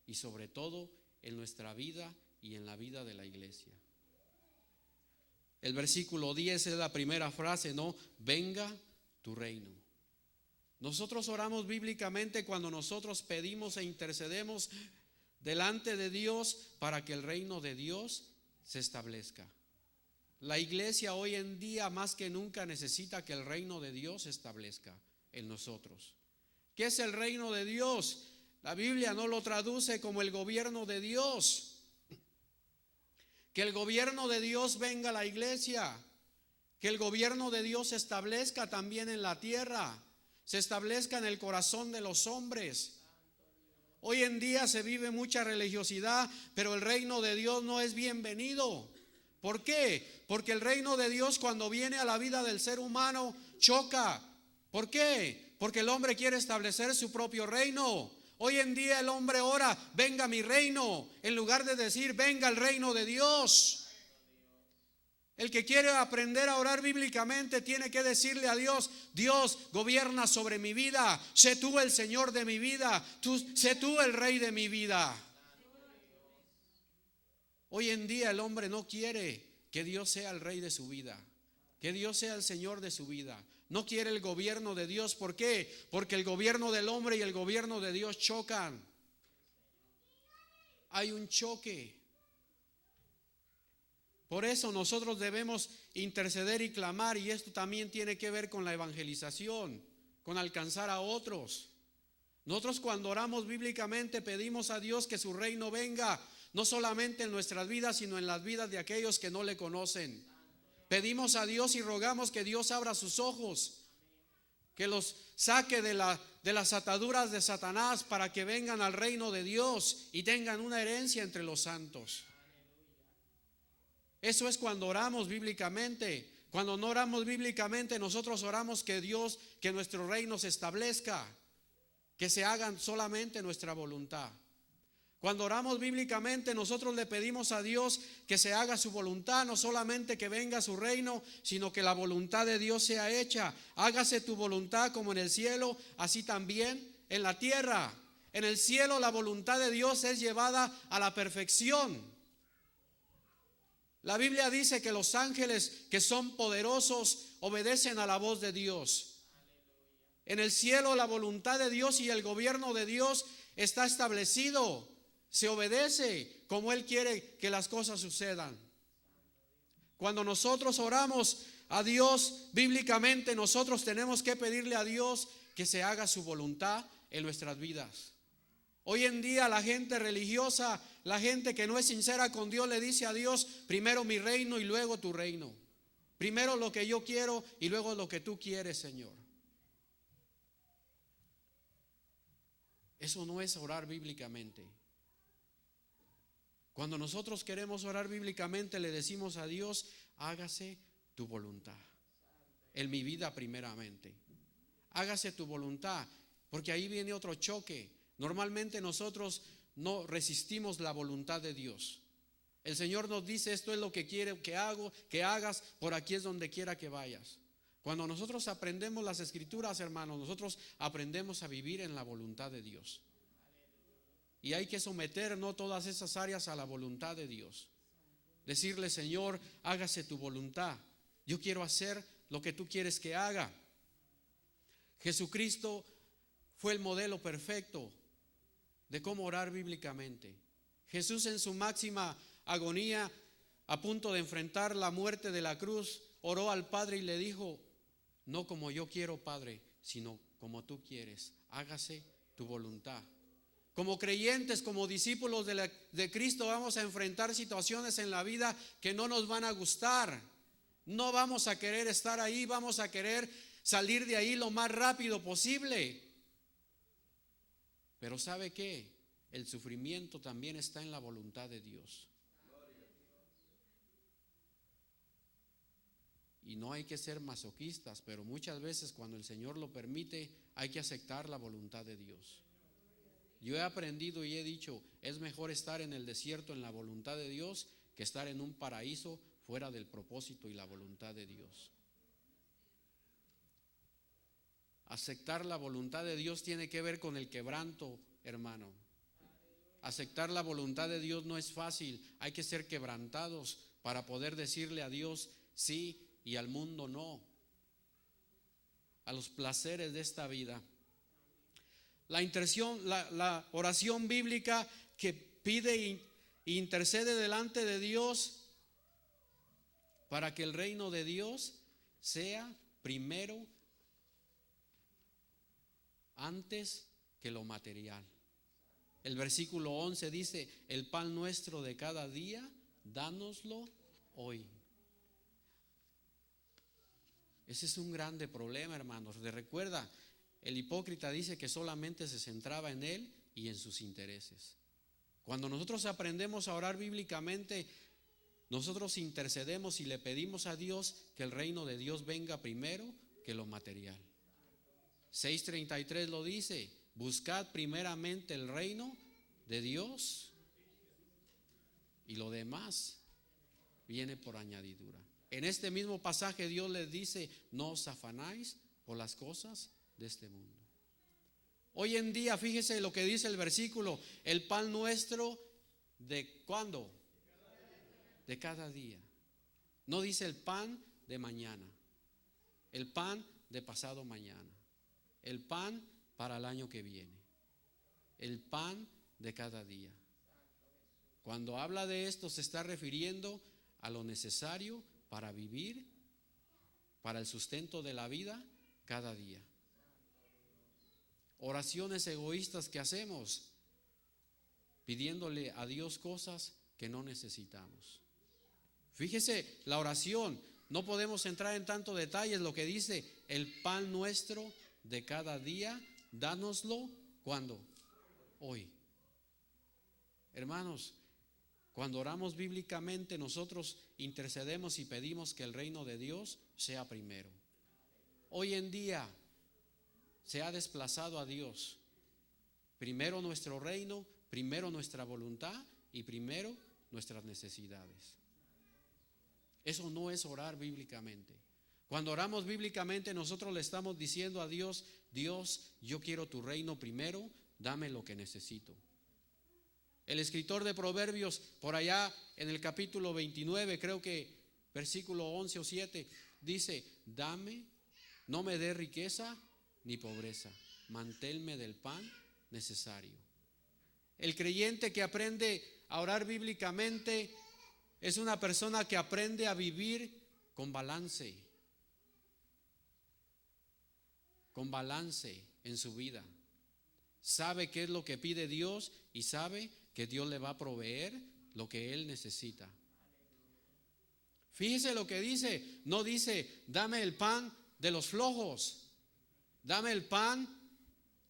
y sobre todo en nuestra vida y en la vida de la iglesia. El versículo 10 es la primera frase, ¿no? Venga tu reino. Nosotros oramos bíblicamente cuando nosotros pedimos e intercedemos delante de Dios para que el reino de Dios se establezca. La iglesia hoy en día más que nunca necesita que el reino de Dios se establezca en nosotros. ¿Qué es el reino de Dios? La Biblia no lo traduce como el gobierno de Dios. Que el gobierno de Dios venga a la iglesia, que el gobierno de Dios se establezca también en la tierra, se establezca en el corazón de los hombres. Hoy en día se vive mucha religiosidad, pero el reino de Dios no es bienvenido. ¿Por qué? Porque el reino de Dios cuando viene a la vida del ser humano choca. ¿Por qué? Porque el hombre quiere establecer su propio reino. Hoy en día el hombre ora, venga mi reino, en lugar de decir, venga el reino de Dios. El que quiere aprender a orar bíblicamente tiene que decirle a Dios, Dios, gobierna sobre mi vida, sé tú el Señor de mi vida, sé tú el Rey de mi vida. Hoy en día el hombre no quiere que Dios sea el Rey de su vida, que Dios sea el Señor de su vida. No quiere el gobierno de Dios. ¿Por qué? Porque el gobierno del hombre y el gobierno de Dios chocan. Hay un choque. Por eso nosotros debemos interceder y clamar, y esto también tiene que ver con la evangelización, con alcanzar a otros. Nosotros cuando oramos bíblicamente pedimos a Dios que su reino venga, no solamente en nuestras vidas, sino en las vidas de aquellos que no le conocen. Pedimos a Dios y rogamos que Dios abra sus ojos, que los saque de las ataduras de Satanás para que vengan al reino de Dios y tengan una herencia entre los santos. Eso es cuando oramos bíblicamente. Cuando no oramos bíblicamente, nosotros oramos que Dios, que nuestro reino se establezca, que se haga solamente nuestra voluntad. Cuando oramos bíblicamente, nosotros le pedimos a Dios que se haga su voluntad, no solamente que venga su reino, sino que la voluntad de Dios sea hecha. Hágase tu voluntad como en el cielo, así también en la tierra. En el cielo la voluntad de Dios es llevada a la perfección. La Biblia dice que los ángeles que son poderosos obedecen a la voz de Dios. En el cielo la voluntad de Dios y el gobierno de Dios está establecido. Se obedece como Él quiere que las cosas sucedan. Cuando nosotros oramos a Dios bíblicamente, nosotros tenemos que pedirle a Dios que se haga su voluntad en nuestras vidas. Hoy en día la gente religiosa, la gente que no es sincera con Dios, le dice a Dios, primero mi reino y luego tu reino. Primero lo que yo quiero y luego lo que tú quieres, Señor. Eso no es orar bíblicamente. Cuando nosotros queremos orar bíblicamente, le decimos a Dios, hágase tu voluntad en mi vida primeramente. Hágase tu voluntad, porque ahí viene otro choque. Normalmente nosotros no resistimos la voluntad de Dios. El Señor nos dice, esto es lo que quiere que hagas, por aquí es donde quiera que vayas. Cuando nosotros aprendemos las Escrituras, hermanos, nosotros aprendemos a vivir en la voluntad de Dios. Y hay que someter no todas esas áreas a la voluntad de Dios. Decirle, Señor, hágase tu voluntad. Yo quiero hacer lo que tú quieres que haga. Jesucristo fue el modelo perfecto. de cómo orar bíblicamente. Jesús en su máxima agonía, a punto de enfrentar la muerte de la cruz, oró al Padre y le dijo: no como yo quiero, Padre, sino como tú quieres, hágase tu voluntad. Como creyentes, como discípulos de Cristo, vamos a enfrentar situaciones en la vida que no nos van a gustar. No vamos a querer estar ahí, vamos a querer salir de ahí lo más rápido posible. Pero ¿sabe qué? El sufrimiento también está en la voluntad de Dios. Y no hay que ser masoquistas, pero muchas veces cuando el Señor lo permite, hay que aceptar la voluntad de Dios. Yo he aprendido y he dicho, es mejor estar en el desierto en la voluntad de Dios que estar en un paraíso fuera del propósito y la voluntad de Dios. Aceptar la voluntad de Dios tiene que ver con el quebranto, hermano. Aceptar la voluntad de Dios no es fácil. Hay que ser quebrantados para poder decirle a Dios sí y al mundo no, a los placeres de esta vida. La oración bíblica que pide e intercede delante de Dios para que el reino de Dios sea primero antes que lo material. El versículo 11 dice: el pan nuestro de cada día, dánoslo hoy. Ese es un grande problema, hermanos. Recuerda, el hipócrita dice que solamente se centraba en él y en sus intereses. Cuando nosotros aprendemos a orar bíblicamente, nosotros intercedemos y le pedimos a Dios que el reino de Dios venga primero que lo material. 6:33 lo dice: buscad primeramente el reino de Dios y lo demás viene por añadidura. En este mismo pasaje Dios les dice: no os afanáis por las cosas de este mundo. Hoy en día, fíjese lo que dice el versículo: el pan nuestro de ¿cuándo? De cada día. No dice el pan de mañana, el pan de pasado mañana, el pan para el año que viene, el pan de cada día. Cuando habla de esto se está refiriendo a lo necesario para vivir, para el sustento de la vida cada día. Oraciones egoístas que hacemos pidiéndole a Dios cosas que no necesitamos. Fíjese, la oración, no podemos entrar en tanto detalles. Lo que dice: el pan nuestro de cada día, dánoslo ¿cuándo? Hoy. Hermanos, cuando oramos bíblicamente, nosotros intercedemos y pedimos que el reino de Dios sea primero. Hoy en día se ha desplazado a Dios. Primero nuestro reino, primero nuestra voluntad y primero nuestras necesidades. Eso no es orar bíblicamente. Cuando oramos bíblicamente, nosotros le estamos diciendo a Dios: Dios, yo quiero tu reino primero, dame lo que necesito. El escritor de Proverbios, por allá en el capítulo 29, creo que versículo 11 o 7, dice: dame, no me dé riqueza ni pobreza, manténme del pan necesario. El creyente que aprende a orar bíblicamente es una persona que aprende a vivir con balance en su vida. Sabe qué es lo que pide Dios y sabe que Dios le va a proveer lo que él necesita. Fíjese lo que dice: no dice dame el pan de los flojos, dame el pan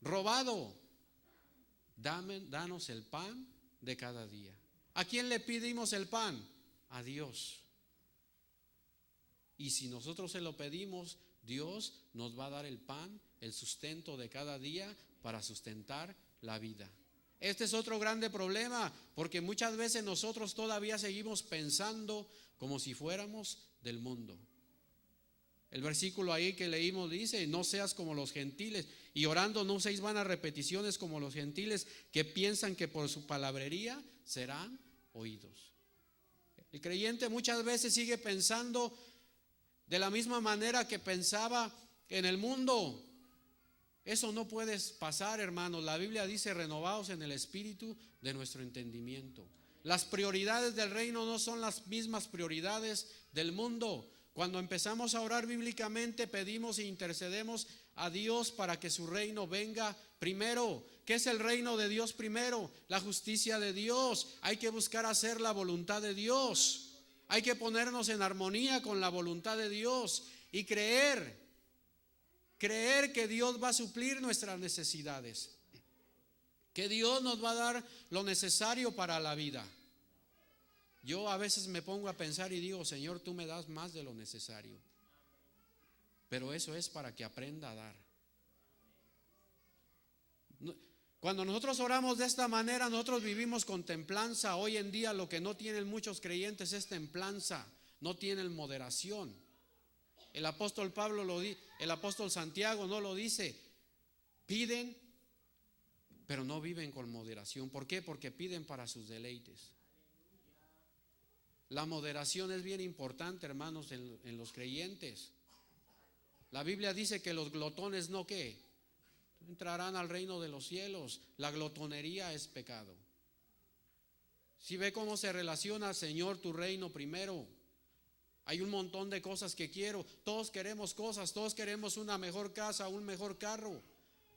robado, danos el pan de cada día. ¿A quién le pedimos el pan? A Dios. Y si nosotros se lo pedimos, Dios nos va a dar el pan, el sustento de cada día para sustentar la vida. Este es otro grande problema, porque muchas veces nosotros todavía seguimos pensando como si fuéramos del mundo. El versículo ahí que leímos dice: no seas como los gentiles, y orando no seáis vanas repeticiones como los gentiles, que piensan que por su palabrería serán oídos. El creyente muchas veces sigue pensando de la misma manera que pensaba en el mundo. Eso no puede pasar, hermanos. La Biblia dice: renovaos en el espíritu de nuestro entendimiento. Las prioridades del reino no son las mismas prioridades del mundo. Cuando empezamos a orar bíblicamente, pedimos e intercedemos a Dios para que su reino venga primero. ¿Qué es el reino de Dios primero? La justicia de Dios. Hay que buscar hacer la voluntad de Dios. Hay que ponernos en armonía con la voluntad de Dios y creer que Dios va a suplir nuestras necesidades, que Dios nos va a dar lo necesario para la vida. Yo a veces me pongo a pensar y digo: Señor, tú me das más de lo necesario, pero eso es para que aprenda a dar. Cuando nosotros oramos de esta manera, nosotros vivimos con templanza. Hoy en día lo que no tienen muchos creyentes es templanza, no tienen moderación. El apóstol Pablo el apóstol Santiago no lo dice: piden, pero no viven con moderación. ¿Por qué? Porque piden para sus deleites. La moderación es bien importante, hermanos, en los creyentes. La Biblia dice que los glotones no entrarán al reino de los cielos. La glotonería es pecado. Si ve cómo se relaciona: Señor, tu reino primero. Hay un montón de cosas que quiero. Todos queremos cosas. Todos queremos una mejor casa, un mejor carro.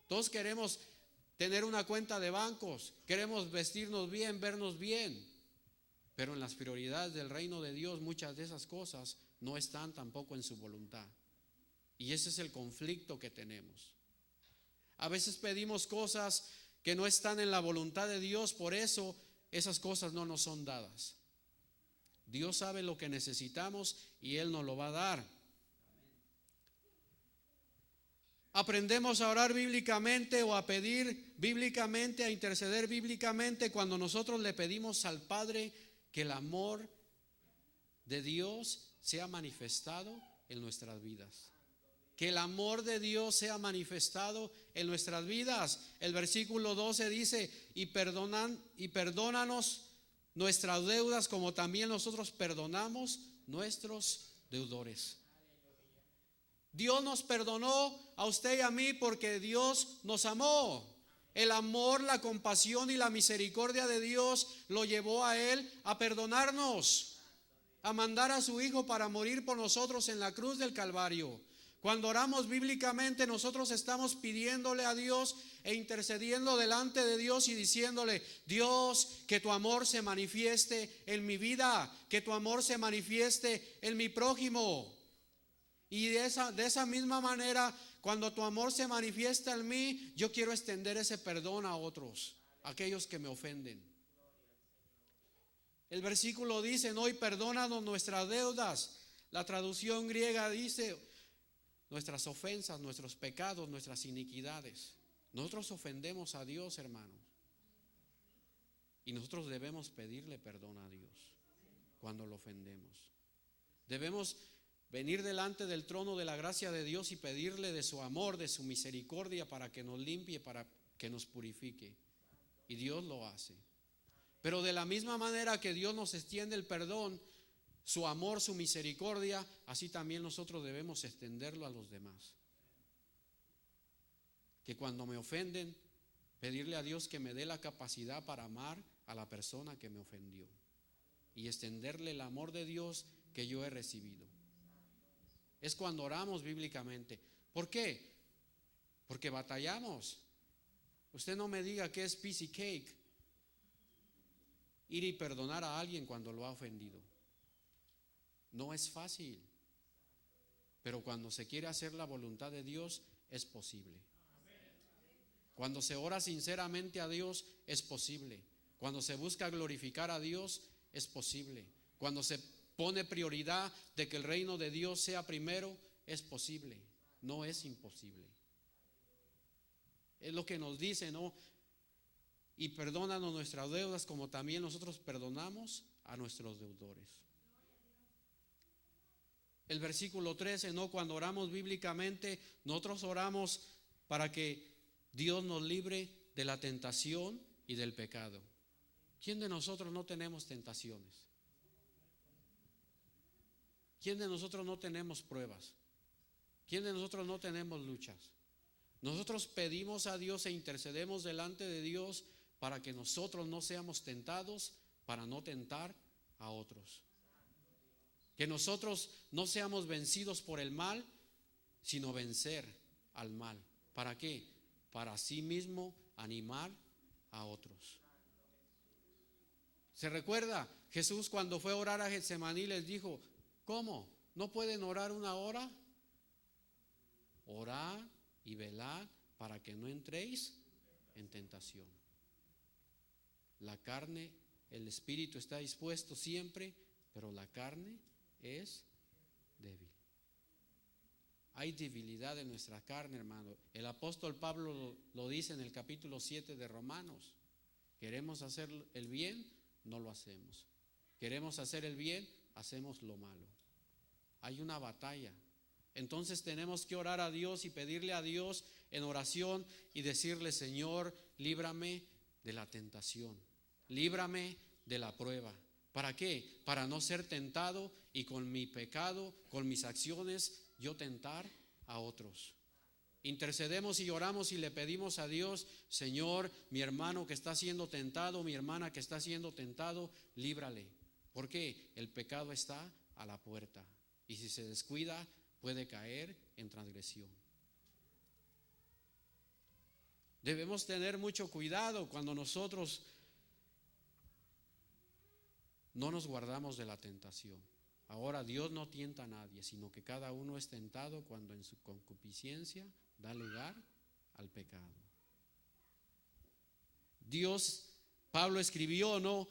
Todos queremos tener una cuenta de bancos. Queremos vestirnos bien, vernos bien. Pero en las prioridades del reino de Dios, muchas de esas cosas no están tampoco en su voluntad. Y ese es el conflicto que tenemos. A veces pedimos cosas que no están en la voluntad de Dios, por eso esas cosas no nos son dadas. Dios sabe lo que necesitamos y Él nos lo va a dar. Aprendemos a orar bíblicamente o a pedir bíblicamente, a interceder bíblicamente, cuando nosotros le pedimos al Padre que el amor de Dios sea manifestado en nuestras vidas. Que el amor de Dios sea manifestado en nuestras vidas. El versículo 12 dice: y perdónanos nuestras deudas, como también nosotros perdonamos nuestros deudores. Dios nos perdonó a usted y a mí porque Dios nos amó. El amor, la compasión y la misericordia de Dios lo llevó a Él a perdonarnos, a mandar a su Hijo para morir por nosotros en la cruz del Calvario. Cuando oramos bíblicamente, nosotros estamos pidiéndole a Dios e intercediendo delante de Dios y diciéndole: Dios, que tu amor se manifieste en mi vida, que tu amor se manifieste en mi prójimo. Y de esa misma manera, cuando tu amor se manifiesta en mí, yo quiero extender ese perdón a otros, a aquellos que me ofenden. El versículo dice: no, y perdónanos nuestras deudas. La traducción griega dice: nuestras ofensas, nuestros pecados, nuestras iniquidades. Nosotros ofendemos a Dios, hermanos, y nosotros debemos pedirle perdón a Dios cuando lo ofendemos. Debemos venir delante del trono de la gracia de Dios y pedirle de su amor, de su misericordia, para que nos limpie, para que nos purifique. Y Dios lo hace. Pero de la misma manera que Dios nos extiende el perdón, su amor, su misericordia, así también nosotros debemos extenderlo a los demás. Que cuando me ofenden, pedirle a Dios que me dé la capacidad para amar a la persona que me ofendió y extenderle el amor de Dios que yo he recibido. Es cuando oramos bíblicamente. ¿Por qué? Porque batallamos. Usted no me diga que es piece cake ir y perdonar a alguien cuando lo ha ofendido. No es fácil. Pero cuando se quiere hacer la voluntad de Dios, es posible. Cuando se ora sinceramente a Dios, es posible. Cuando se busca glorificar a Dios, es posible. Cuando se pone prioridad de que el reino de Dios sea primero, es posible. No es imposible. Es lo que nos dice, ¿no? Y perdónanos nuestras deudas, como también nosotros perdonamos a nuestros deudores. El versículo 13, ¿no? Cuando oramos bíblicamente, nosotros oramos para que Dios nos libre de la tentación y del pecado. ¿Quién de nosotros no tenemos tentaciones? ¿Quién de nosotros no tenemos pruebas? ¿Quién de nosotros no tenemos luchas? Nosotros pedimos a Dios e intercedemos delante de Dios para que nosotros no seamos tentados, para no tentar a otros. Que nosotros no seamos vencidos por el mal, sino vencer al mal. ¿Para qué? Para sí mismo animar a otros. ¿Se recuerda? Jesús cuando fue a orar a Getsemaní les dijo: ¿cómo? ¿No pueden orar una hora? Orad y velad para que no entréis en tentación. La carne, el espíritu está dispuesto siempre, pero la carne es débil. Hay debilidad en nuestra carne, hermano. El apóstol Pablo lo dice en el capítulo 7 de Romanos. Queremos hacer el bien, no lo hacemos. Queremos hacer el bien, hacemos lo malo. Hay una batalla. Entonces tenemos que orar a Dios y pedirle a Dios en oración y decirle: Señor, líbrame de la tentación, líbrame de la prueba. ¿Para qué? Para no ser tentado y con mi pecado, con mis acciones, yo tentar a otros. Intercedemos y oramos y le pedimos a Dios: Señor, mi hermano que está siendo tentado, mi hermana que está siendo tentado, líbrale. ¿Por qué? El pecado está a la puerta y si se descuida puede caer en transgresión. Debemos tener mucho cuidado cuando nosotros no nos guardamos de la tentación. Ahora, Dios no tienta a nadie, sino que cada uno es tentado cuando en su concupiscencia da lugar al pecado. Dios, Pablo escribió, ¿no?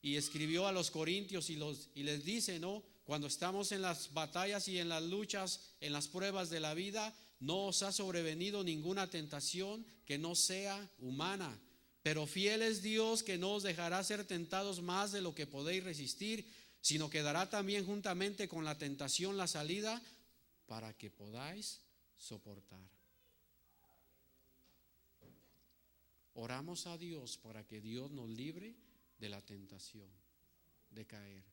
Y escribió a los corintios y les dice, ¿no? Cuando estamos en las batallas y en las luchas, en las pruebas de la vida, no os ha sobrevenido ninguna tentación que no sea humana. Pero fiel es Dios, que no os dejará ser tentados más de lo que podéis resistir, sino que dará también juntamente con la tentación la salida para que podáis soportar. Oramos a Dios para que Dios nos libre de la tentación, de caer.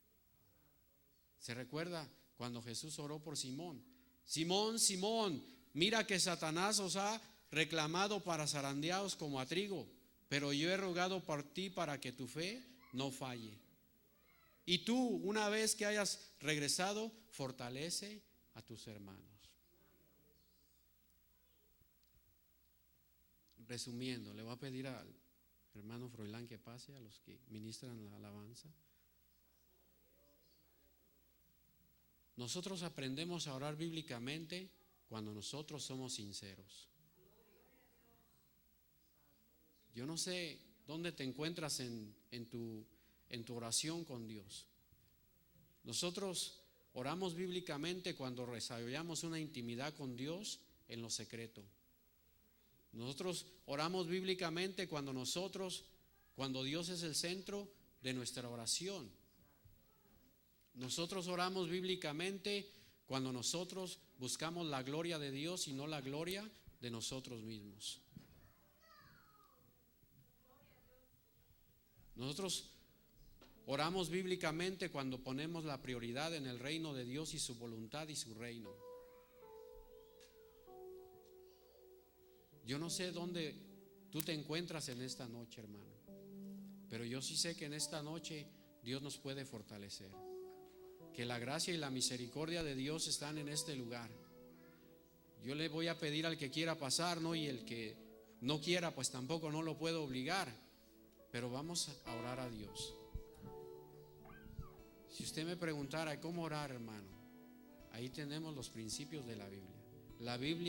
¿Se recuerda cuando Jesús oró por Simón? Simón, Simón, mira que Satanás os ha reclamado para zarandearos como a trigo, pero yo he rogado por ti para que tu fe no falle. Y tú, una vez que hayas regresado, fortalece a tus hermanos. Resumiendo, le voy a pedir al hermano Froilán que pase, a los que ministran la alabanza. Nosotros aprendemos a orar bíblicamente cuando nosotros somos sinceros. Yo no sé dónde te encuentras en tu oración con Dios. Nosotros oramos bíblicamente cuando desarrollamos una intimidad con Dios en lo secreto. Nosotros oramos bíblicamente cuando Dios es el centro de nuestra oración. Nosotros oramos bíblicamente cuando nosotros buscamos la gloria de Dios y no la gloria de nosotros mismos. Nosotros oramos bíblicamente cuando ponemos la prioridad en el reino de Dios y su voluntad y su reino. Yo no sé dónde tú te encuentras en esta noche, hermano, pero yo sí sé que en esta noche Dios nos puede fortalecer, que la gracia y la misericordia de Dios están en este lugar. Yo le voy a pedir al que quiera pasar, ¿no? Y el que no quiera, pues tampoco no lo puedo obligar, pero vamos a orar a Dios. Si usted me preguntara cómo orar, hermano, ahí tenemos los principios de la Biblia. La Biblia